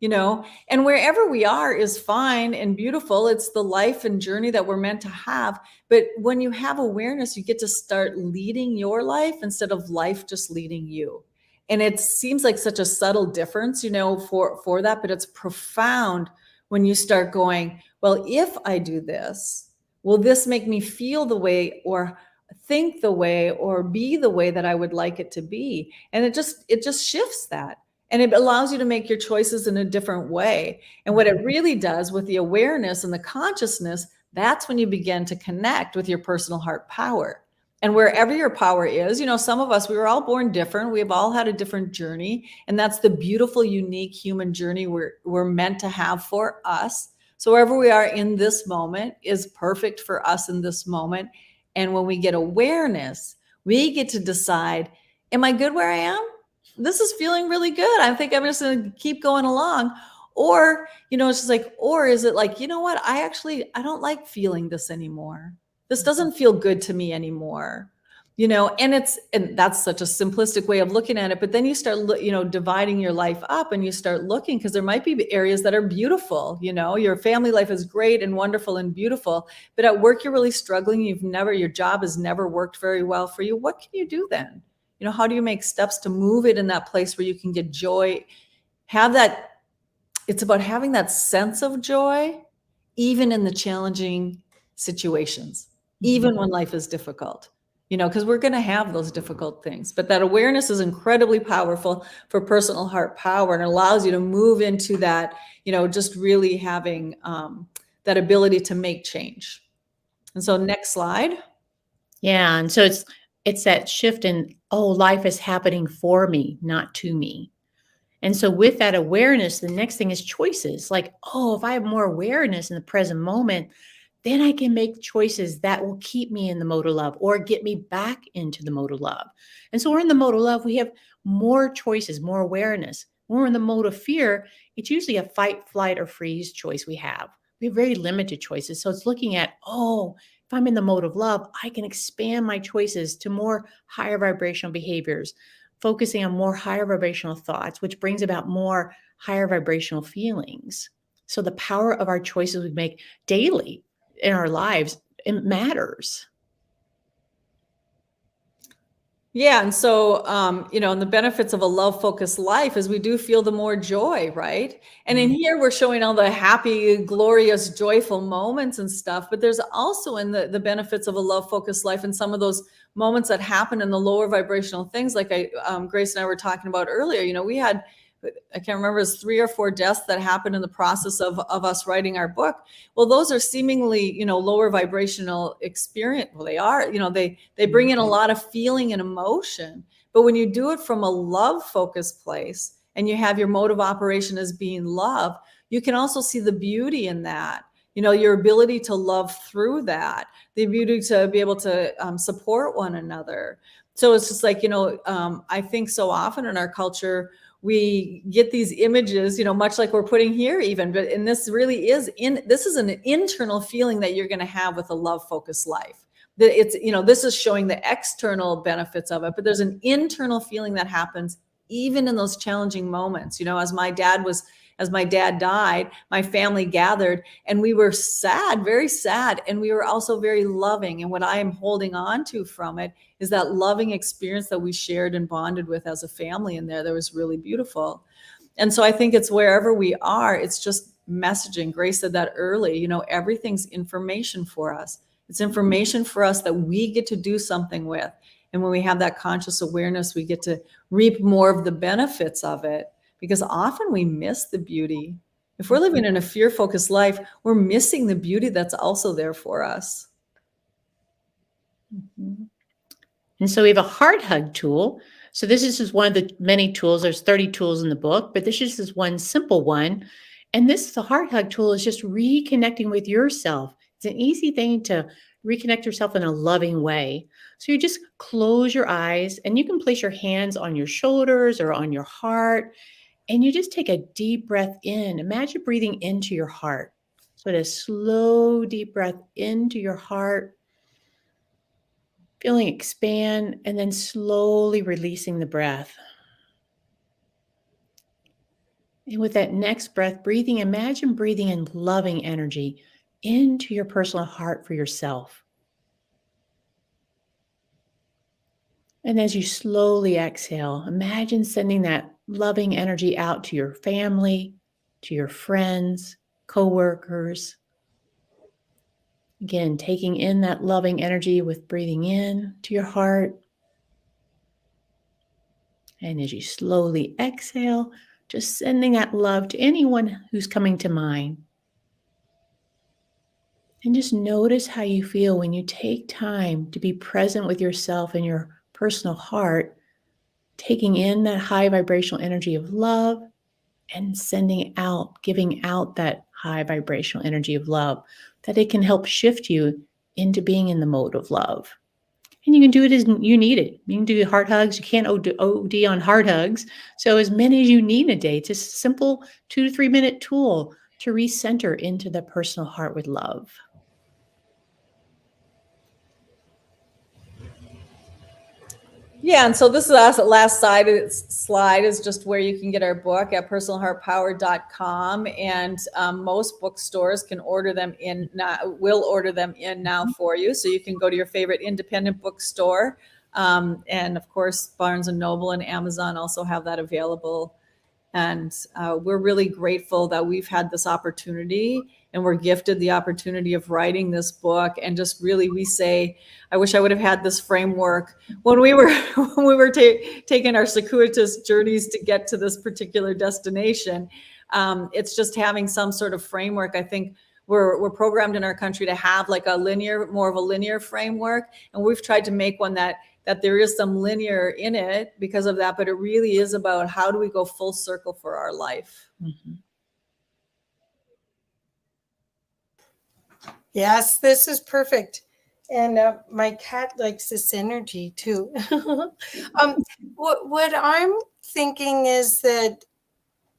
and wherever we are is fine and beautiful. It's the life and journey that we're meant to have. But when you have awareness, you get to start leading your life instead of life just leading you. And it seems like such a subtle difference, for that, but it's profound when you start going, well, if I do this, will this make me feel the way or think the way or be the way that I would like it to be? And it just shifts that. And it allows you to make your choices in a different way. And what it really does with the awareness and the consciousness, that's when you begin to connect with your personal heart power. And wherever your power is, some of us, we were all born different. We've all had a different journey. And that's the beautiful, unique human journey we're meant to have for us. So wherever we are in this moment is perfect for us in this moment. And when we get awareness, we get to decide, am I good where I am? This is feeling really good. I think I'm just going to keep going along. Or, it's just like, or is it like, what? I don't like feeling this anymore. This doesn't feel good to me anymore. And that's such a simplistic way of looking at it. But then you start, dividing your life up and you start looking, because there might be areas that are beautiful. Your family life is great and wonderful and beautiful, but at work, you're really struggling. Your job has never worked very well for you. What can you do then? How do you make steps to move it in that place where you can get joy? It's about having that sense of joy, even in the challenging situations, even when life is difficult. Because we're going to have those difficult things. But that awareness is incredibly powerful for personal heart power, and it allows you to move into that, just really having that ability to make change. And so next slide. Yeah. And so it's that shift in, life is happening for me, not to me. And so with that awareness, the next thing is choices. Like, if I have more awareness in the present moment, then I can make choices that will keep me in the mode of love or get me back into the mode of love. And so we're in the mode of love. We have more choices, more awareness. When we're in the mode of fear, it's usually a fight, flight, or freeze choice we have. We have very limited choices. So it's looking at, if I'm in the mode of love, I can expand my choices to more higher vibrational behaviors, focusing on more higher vibrational thoughts, which brings about more higher vibrational feelings. So the power of our choices we make daily in our lives, it matters. Yeah. And so, and the benefits of a love-focused life is we do feel the more joy, right? And in here, we're showing all the happy, glorious, joyful moments and stuff. But there's also in the benefits of a love-focused life and some of those moments that happen in the lower vibrational things, like Grace and I were talking about earlier. We had, I can't remember, it was 3 or 4 deaths that happened in the process of us writing our book. Well, those are seemingly, lower vibrational experience. Well, they are, they bring in a lot of feeling and emotion. But when you do it from a love-focused place and you have your mode of operation as being love, you can also see the beauty in that. your ability to love through that, the ability to be able to support one another. So it's just like, I think so often in our culture, we get these images, much like we're putting here even, and this really this is an internal feeling that you're going to have with a love focused life. It's, this is showing the external benefits of it, but there's an internal feeling that happens even in those challenging moments. As my dad died, my family gathered and we were sad, very sad. And we were also very loving. And what I am holding on to from it is that loving experience that we shared and bonded with as a family in there. That was really beautiful. And so I think it's wherever we are, it's just messaging. Grace said that early, everything's information for us. It's information for us that we get to do something with. And when we have that conscious awareness, we get to reap more of the benefits of it, because often we miss the beauty. If we're living in a fear-focused life, we're missing the beauty that's also there for us. Mm-hmm. And so we have a heart hug tool. So this is just one of the many tools. There's 30 tools in the book, but this is just one simple one. And the heart hug tool is just reconnecting with yourself. It's an easy thing to reconnect yourself in a loving way. So you just close your eyes and you can place your hands on your shoulders or on your heart. And you just take a deep breath in. Imagine breathing into your heart. So a slow, deep breath into your heart. Feeling expand and then slowly releasing the breath. And with that next breath, imagine breathing in loving energy into your personal heart for yourself. And as you slowly exhale, imagine sending that loving energy out to your family, to your friends, coworkers. Again, taking in that loving energy with breathing in to your heart. And as you slowly exhale, just sending that love to anyone who's coming to mind. And just notice how you feel when you take time to be present with yourself and your personal heart, taking in that high vibrational energy of love and sending out, giving out that high vibrational energy of love, that it can help shift you into being in the mode of love. And you can do it as you need it. You can do heart hugs. You can't OD on heart hugs. So as many as you need a day. It's a simple 2 to 3 minute tool to recenter into the personal heart with love. Yeah, and so this last slide is just where you can get our book at personalheartpower.com, and most bookstores can order them in now, will order them in now for you. So you can go to your favorite independent bookstore, and of course Barnes and Noble and Amazon also have that available. And we're really grateful that we've had this opportunity and we're gifted the opportunity of writing this book. And just really, we say, I wish I would have had this framework when we were taking our circuitous journeys to get to this particular destination. It's just having some sort of framework. I think we're programmed in our country to have like more of a linear framework. And we've tried to make one that there is some linear in it because of that, but it really is about how do we go full circle for our life. Mm-hmm. Yes, this is perfect. And my cat likes this energy too. What I'm thinking is that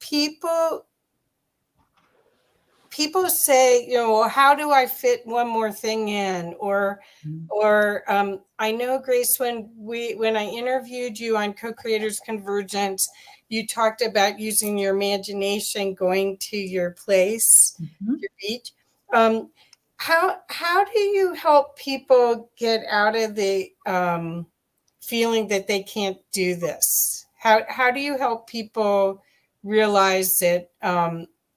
people say, well, how do I fit one more thing in? Or I know, Grace, when I interviewed you on Co-Creators Convergence, you talked about using your imagination, going to your place, your beach. How do you help people get out of the feeling that they can't do this? How do you help people realize that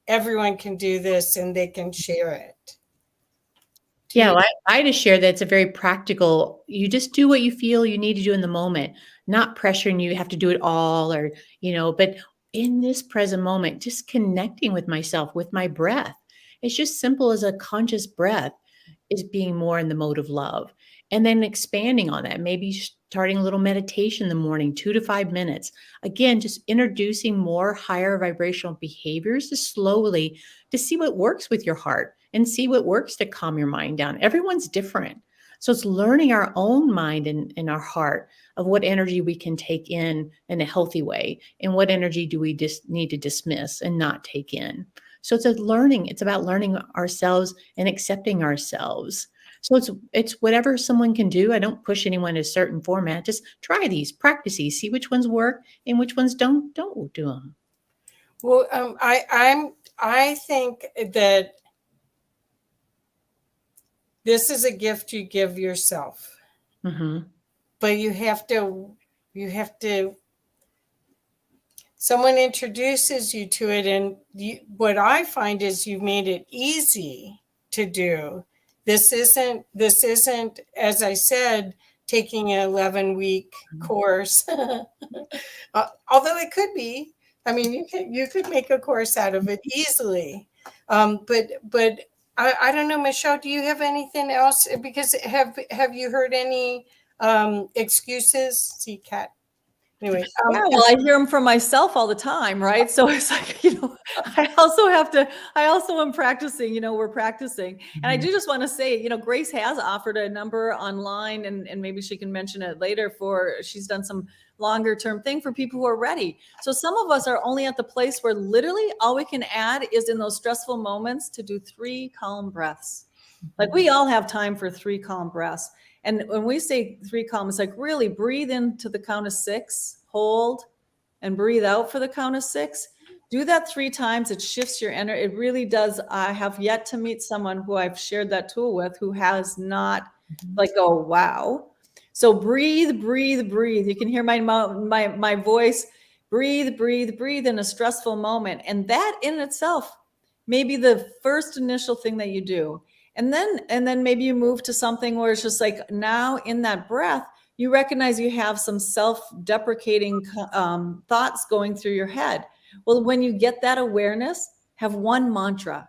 everyone can do this and they can share it? Yeah, I just share that it's a very practical, you just do what you feel you need to do in the moment, not pressuring you have to do it all or, but in this present moment, just connecting with myself, with my breath. It's just simple as a conscious breath is being more in the mode of love. And then expanding on that, maybe starting a little meditation in the morning, 2 to 5 minutes. Again, just introducing more higher vibrational behaviors to slowly to see what works with your heart and see what works to calm your mind down. Everyone's different. So it's learning our own mind and our heart of what energy we can take in a healthy way, and what energy do we just need to dismiss and not take in. So it's about learning ourselves and accepting ourselves. So it's whatever someone can do. I don't push anyone in a certain format. Just try these, practice these, see which ones work and which ones don't do them. Well, I think that this is a gift you give yourself, but you have to. Someone introduces you to it, and what I find is you've made it easy to do. This isn't, as I said, taking an 11-week course, although it could be. I mean, you could make a course out of it easily. But I don't know, Michelle, do you have anything else? Because have you heard any excuses? See, Kat. Anyway, yeah, well, I hear them from myself all the time, right? So it's like, I also am practicing, we're practicing. And I do just want to say, Grace has offered a number online, and maybe she can mention it later, she's done some longer term thing for people who are ready. So some of us are only at the place where literally all we can add is in those stressful moments to do 3 calm breaths. Like we all have time for 3 calm breaths. And when we say 3 calm, it's like really breathe into the count of 6, hold, and breathe out for the count of 6. Do that 3 times. It shifts your energy. It really does. I have yet to meet someone who I've shared that tool with who has not oh, wow. So breathe, breathe, breathe. You can hear my voice. Breathe, breathe, breathe in a stressful moment. And that in itself may be the first initial thing that you do. And then maybe you move to something where it's just like now in that breath, you recognize you have some self-deprecating thoughts going through your head. Well, when you get that awareness, have one mantra,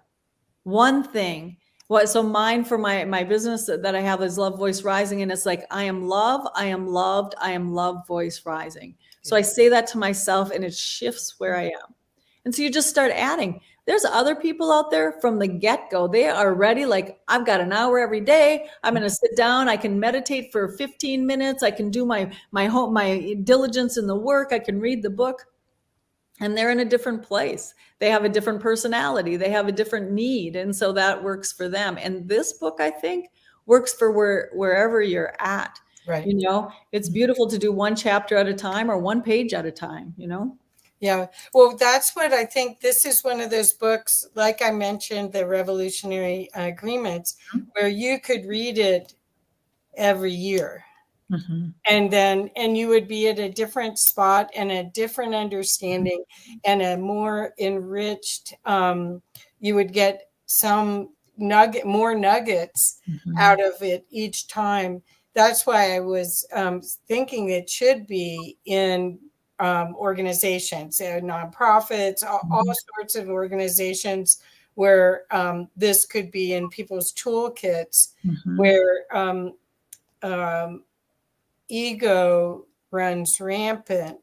one thing. So mine for my business that I have is Love Voice Rising. And it's like, I am love, I am loved, I am love voice rising. So I say that to myself and it shifts where I am. And so you just start adding. There's other people out there from the get-go. They are ready. Like, I've got an hour every day. I'm going to sit down. I can meditate for 15 minutes. I can do my diligence in the work. I can read the book. And they're in a different place. They have a different personality. They have a different need. And so that works for them. And this book, I think, works for wherever you're at. Right. It's beautiful to do 1 chapter at a time or 1 page at a time, Yeah. Well, that's what I think. This is one of those books, like I mentioned, the Revolutionary Agreements, where you could read it every year. And you would be at a different spot and a different understanding and a more enriched, you would get some more nuggets out of it each time. That's why I was thinking it should be in organizations, nonprofits, all sorts of organizations where this could be in people's toolkits, where ego runs rampant.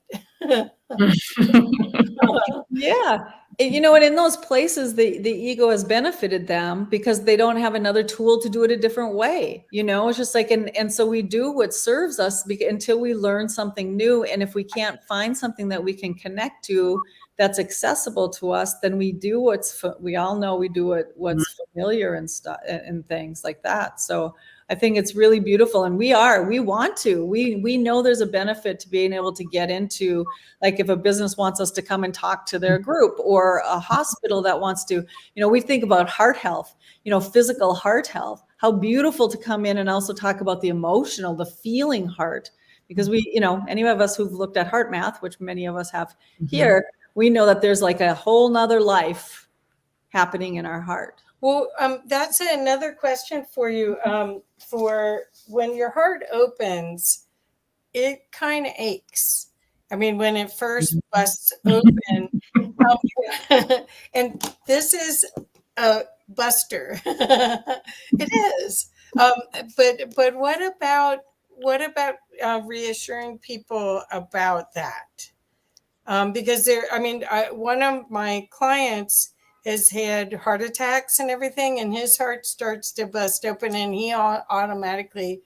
Yeah. And in those places, the ego has benefited them because they don't have another tool to do it a different way. It's just like, and so we do what serves us until we learn something new. And if we can't find something that we can connect to that's accessible to us, then we do we all know we do what's familiar and stuff and things like that. So I think it's really beautiful. And we know there's a benefit to being able to get into, like if a business wants us to come and talk to their group, or a hospital that wants to, we think about heart health, physical heart health, how beautiful to come in and also talk about the emotional, the feeling heart, because any of us who've looked at heart math, which many of us have here, we know that there's like a whole nother life happening in our heart. Well, that's another question for you. For when your heart opens, it kind of aches. I mean, when it first busts open, and this is a buster. It is. But what about reassuring people about that? Because one of my clients has had heart attacks and everything, and his heart starts to bust open, and he automatically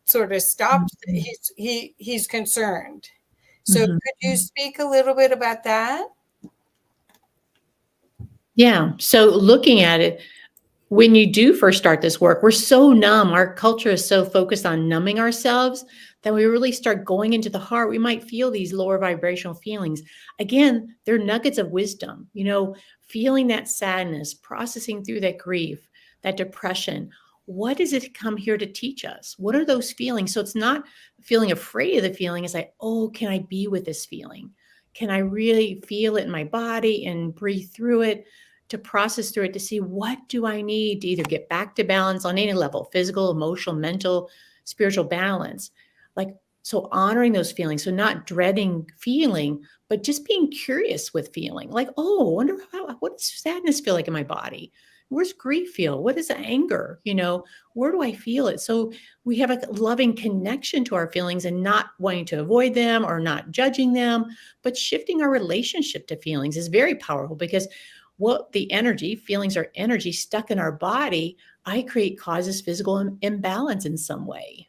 sort of stops. He's concerned. So Mhm. could you speak a little bit about that? Yeah. So looking at it, when you do first start this work, we're so numb. Our culture is so focused on numbing ourselves that we really start going into the heart. We might feel these lower vibrational feelings. Again, they're nuggets of wisdom, feeling that sadness, processing through that grief, that depression. What does it come here to teach us? What are those feelings? So it's not feeling afraid of the feeling. It's like, oh, can I be with this feeling? Can I really feel it in my body and breathe through it? To process through it, to see what do I need to either get back to balance on any level, physical, emotional, mental, spiritual balance. Like, so honoring those feelings. So not dreading feeling, but just being curious with feeling. Like, oh, I wonder what does sadness feel like in my body? Where's grief feel? What is anger? Where do I feel it? So we have a loving connection to our feelings and not wanting to avoid them or not judging them, but shifting our relationship to feelings is very powerful because feelings are energy stuck in our body, I create causes physical imbalance in some way.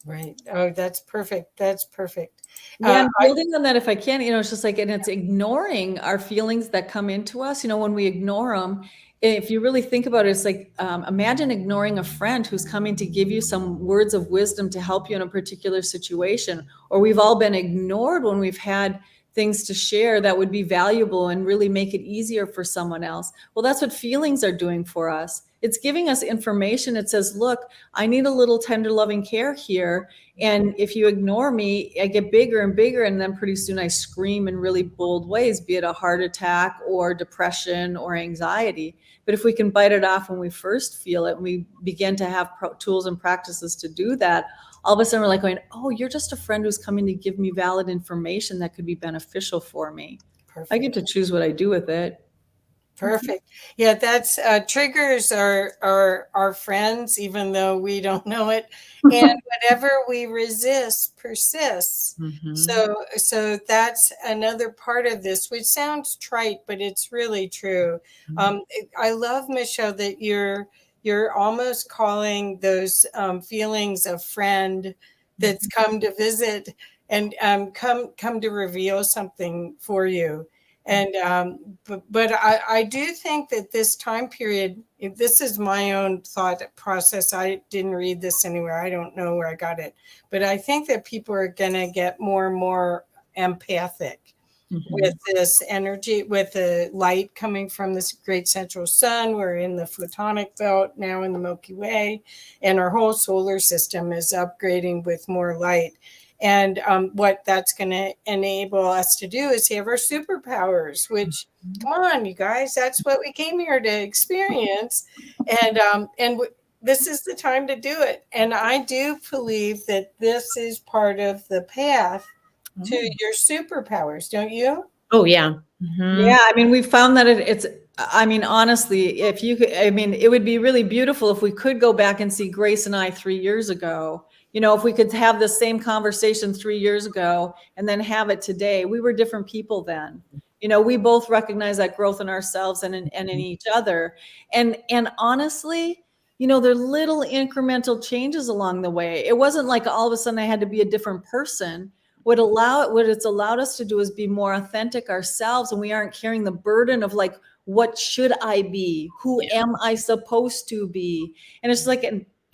Right. Oh, that's perfect. That's perfect. Yeah, and building on that, if I can, it's just like, and it's ignoring our feelings that come into us. When we ignore them, if you really think about it, it's like, imagine ignoring a friend who's coming to give you some words of wisdom to help you in a particular situation. Or we've all been ignored when we've had things to share that would be valuable and really make it easier for someone else. Well, that's what feelings are doing for us. It's giving us information. It says, look, I need a little tender loving care here. And if you ignore me, I get bigger and bigger. And then pretty soon I scream in really bold ways, be it a heart attack or depression or anxiety. But if we can bite it off when we first feel it, and we begin to have tools and practices to do that, all of a sudden we're like going, oh, you're just a friend who's coming to give me valid information that could be beneficial for me. Perfect. I get to choose what I do with it. Perfect. Yeah, that's triggers are our friends, even though we don't know it. And whatever we resist persists. Mhm. So that's another part of this, which sounds trite, but it's really true. I love, Michelle, that you're almost calling those feelings a friend that's come to visit and come to reveal something for you. And but I do think that this time period, this is my own thought process. I didn't read this anywhere. I don't know where I got it, but I think that people are going to get more and more empathic with this energy, with the light coming from this great central sun. We're in the photonic belt now in the Milky Way, and our whole solar system is upgrading with more light. And what that's going to enable us to do is have our superpowers, which, come on, you guys, that's what we came here to experience. And this is the time to do it. And I do believe that this is part of the path to your superpowers, don't you? Oh, yeah. Mhm. Yeah, I mean, we found that it's, I mean, honestly, if you could, I mean, it would be really beautiful if we could go back and see Grace and I 3 years ago. If we could have the same conversation 3 years ago and then have it today. We were different people then. We both recognize that growth in ourselves and in each other. And honestly, there are little incremental changes along the way. It wasn't like all of a sudden I had to be a different person. What it's allowed us to do is be more authentic ourselves, and we aren't carrying the burden of like, what should I be? Who am I supposed to be? And it's like,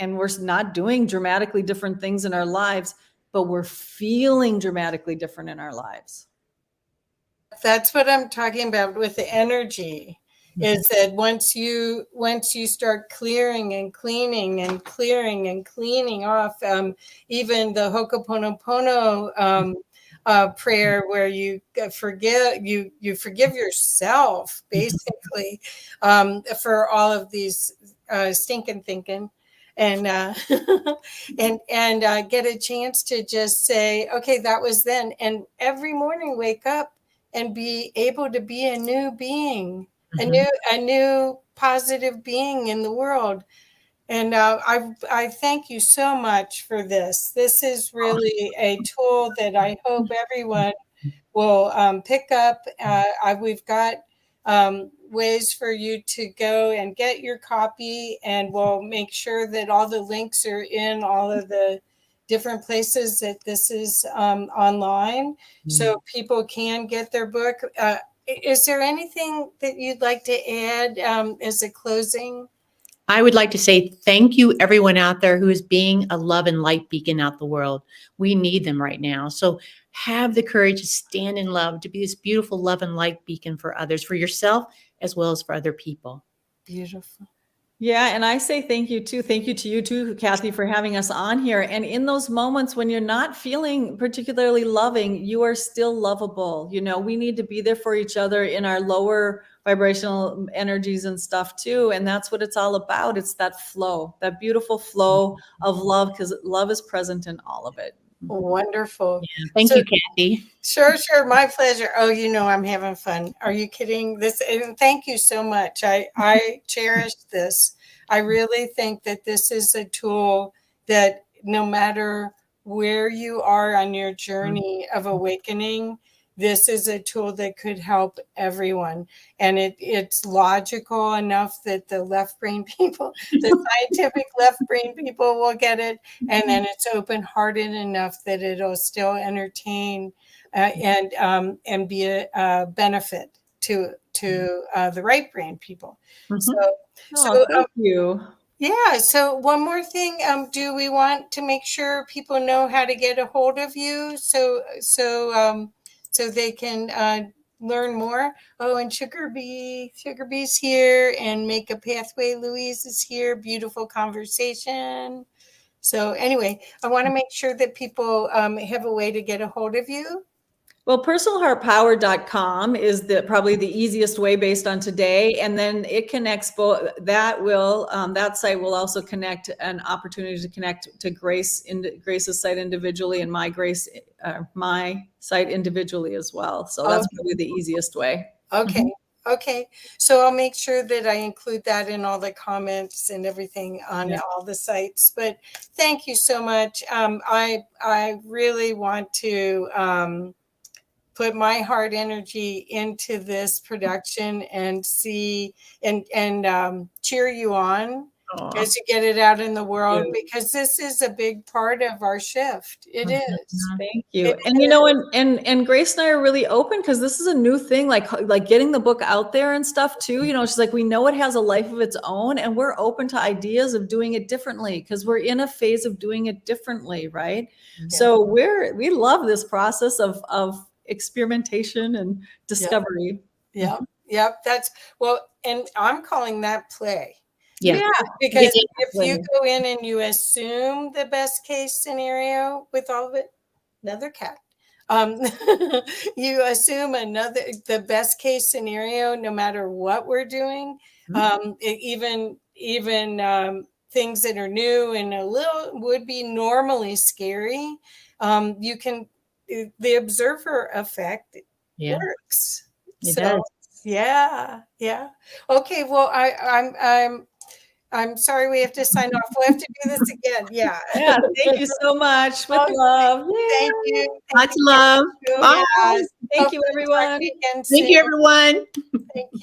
and we're not doing dramatically different things in our lives, but we're feeling dramatically different in our lives. That's what I'm talking about with the energy. Is that once you start clearing and cleaning and clearing and cleaning off, even the Ho'oponopono prayer, where you forgive yourself basically for all of these stinking thinking, and and get a chance to just say, okay, that was then, and every morning wake up and be able to be a new being. A new positive being in the world. And I thank you so much for this. This is really a tool that I hope everyone will pick up. We've got ways for you to go and get your copy, and we'll make sure that all the links are in all of the different places that this is online, so people can get their book. Is there anything that you'd like to add as a closing? I would like to say thank you, everyone out there who is being a love and light beacon out the world. We need them right now. So have the courage to stand in love, to be this beautiful love and light beacon for others, for yourself, as well as for other people. Beautiful. Yeah. And I say thank you too. Thank you to you too, Kathy, for having us on here. And in those moments when you're not feeling particularly loving, you are still lovable. You know, we need to be there for each other in our lower vibrational energies and stuff too. And that's what it's all about. It's that flow, that beautiful flow of love, because love is present in all of it. Wonderful. Yeah. Thank you, Kathy. Sure. My pleasure. Oh, I'm having fun. Are you kidding? And thank you so much. I cherish this. I really think that this is a tool that no matter where you are on your journey of awakening, this is a tool that could help everyone. And it's logical enough that the left brain people, the scientific left brain people will get it. And then it's open-hearted enough that it'll still entertain and be a benefit to the right brain people. Thank you. Yeah. So one more thing, do we want to make sure people know how to get a hold of you so they can learn more? Oh, and Sugarbee's here, and Make a Pathway Louise is here. Beautiful conversation. So anyway, I want to make sure that people have a way to get a hold of you. Well, personalheartpower.com is probably the easiest way based on today. And then it connects both. That site will also connect an opportunity to connect to Grace's site individually, and my site individually as well. So that's probably the easiest way. Okay. Okay. So I'll make sure that I include that in all the comments and everything on all the sites. But thank you so much. I really want to put my heart energy into this production and see and cheer you on as you get it out in the world, because this is a big part of our shift. It is. Thank you. And and Grace and I are really open, because this is a new thing, like getting the book out there and stuff too. She's like, we know it has a life of its own, and we're open to ideas of doing it differently, because we're in a phase of doing it differently, right? Yeah. So we love this process of experimentation and discovery. Yep. And I'm calling that play. Yeah. Because if you go in and you assume the best case scenario with all of it, another cat. You assume the best case scenario, no matter what we're doing, even things that are new and a little would be normally scary. The observer effect works. It does. Yeah. Okay. Well, I'm sorry we have to sign off. We'll have to do this again. Yeah. Thank you so much. With love. Thank you. Lots of love. Bye. Thank you, everyone. Thank you, everyone. Thank you.